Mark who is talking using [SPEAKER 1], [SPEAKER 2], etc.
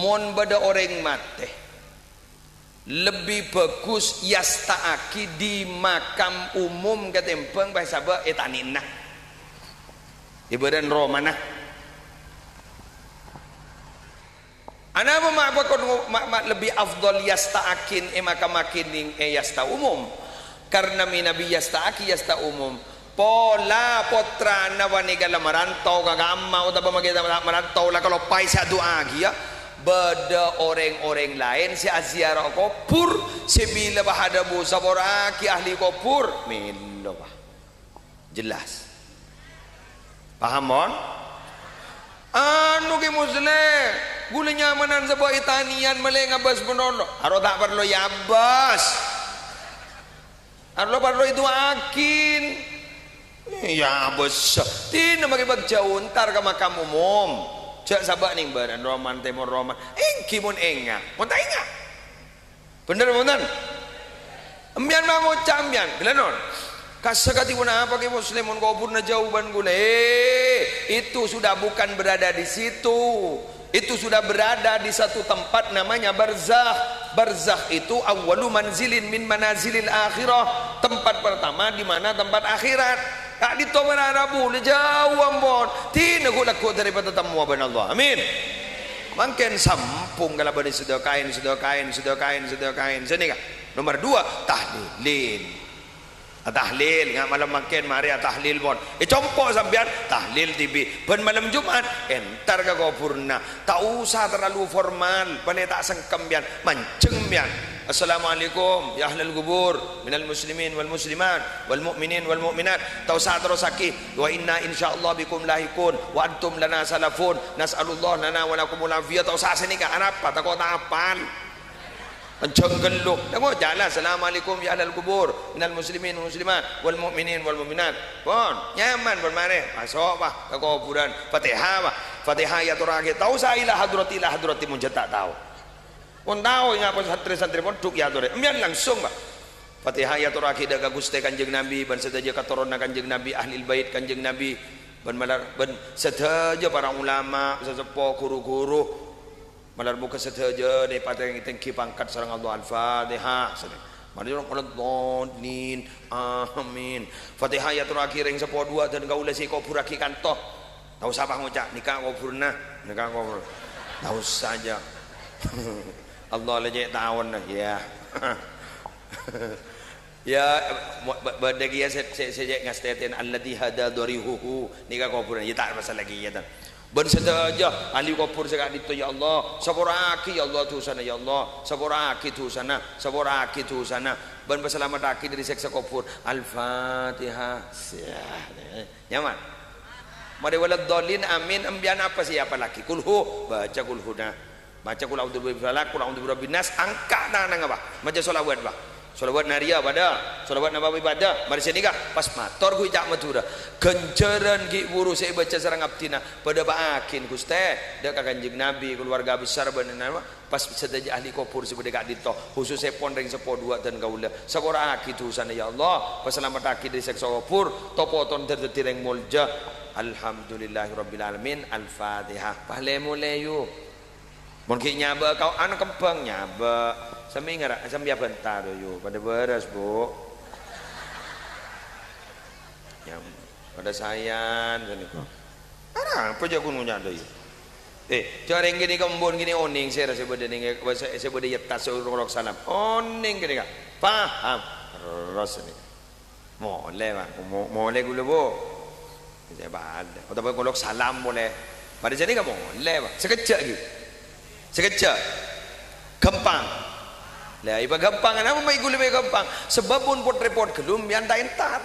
[SPEAKER 1] Mon bada orang mati lebih bagus yasta'aki di makam umum ketempeng bahasa ba etaninah ibadan romana ana mak lebih afdal yasta'akin makamakin yasta umum karena minabi yasta'aki yasta umum pola potra nawanigala marantau kagama utama magita marantau lah kalau pai sa doa ya beda orang-orang lain si aziarah kubur si bila bahadabu saboraki ahli kubur milo bah jelas paham mon anu ki muslim gula nyamanan sebuah itanian meleng abas penono aro tak perlu ya abas aro perlu itu akin ya abas tina makibag jauh ntar ke makam umum cak sabak ning badan roman temur roman kimun enga mun tak enga bener bener embian mangu cambian bilanon kasakati pun apa ke muslimun kubur na jauban guna itu sudah bukan berada di situ itu sudah berada di satu tempat namanya barzakh barzakh itu awwalu manzilin min manazilil akhirah tempat pertama di mana tempat akhirat tak ditolak Arabu jauh ambon tina gula ku daripada tamu abang Allah amin makin sampung kalau bani sudah kain sini kan nomor 2 tahlilin tahlil ngak malam makin mari tahlil bon compok sampean tahlil tibi ben malam Jumat entar ka kupurna tak usah terlalu formal pane tak sengkem bian manceng bian assalamualaikum ya ahlal kubur minal muslimin wal muslimat wal mu'minin wal mu'minat tak usah terus sakit wa inna insyaallah bikum lahikun wa antum lana salafun nas'alullah lana wa lakumul afiyah tak usah sini kan apa tak kau tak apal Encenggeluk. Tengok jalan. Assalamualaikum ya ahlal kubur minal muslimin wal muslimat wal mu'minin wal mu'minat. Pon nyaman pon mari. Masuk bah ke kuburan. Fatihah bah. Fatihah ya turakhir. Tahu saya ila hadrati mun tak tahu. Pun tahu ingat pun santri-santri pun duk ya turakhir. Embian langsung bah. Fatihah ya turakhir daga Gusti Kanjeng Nabi ban sedaja katuruna Kanjeng Nabi ahli bait Kanjeng Nabi ban malar ban sedaja para ulama sesepuh guru-guru malar buka sedaja daripada yang tengki pangkat sareng Allah al-Fatihah sedih mari nin amin Fatihah ya terakhir yang sepo dua dan gaula si kubur aki kantoh tahu siapa ngucap nikah kuburna nikah kubur tahu saja Allah lejek tahun ya ya badagi ya sejak ngastetin alladhi hada darihuhu nikah kuburan ya tak masalah lagi ya dan ben sedaja ahli kubur sekak itu ya Allah saburaki ya Allah tu sana ya Allah saburaki tu sana ben berselamat aki dari seksa kubur al-Fatihah nyaman mari walad dhalin amin embian apa siapa lagi kulhu baca kulhu dah baca kul a'udzu birabbil falaq kul a'udzu birabbin nas angkat tangan apa baca selawat bah selawat naria pada selawat nabawi pada mari sini kah pas mator ku jak madura genceran ki buru saya baca sareng abdina pada baakin Gusti dak Kanjeng Nabi keluarga besar beneran pas sedaja ahli kubur sebede gak dito khusus saya pondeng sepo dua dan gaula sakora akitu sana ya Allah pasalamat aki dari seksa kubur topoton terdetireng mulja alhamdulillahirabbil alamin al-Fatihah pahle mulai yu mungkin nyaba kau anak kembang nyaba sambil ngara sambil bentar yo pada beres bu ya pada sayan gini ada apa jago nunya ada yo cara yang gini kembun gini oning saya rasa beda nih saya beda ya tas urok salam oning gini kak paham ras ini boleh bang boleh gula bu saya bada atau kalau salam boleh pada sini kamu boleh bang sekejap gitu sekejap gampang lah iba gampang kenapa mai gule gampang sebab pun pot repot gelum yang tak entar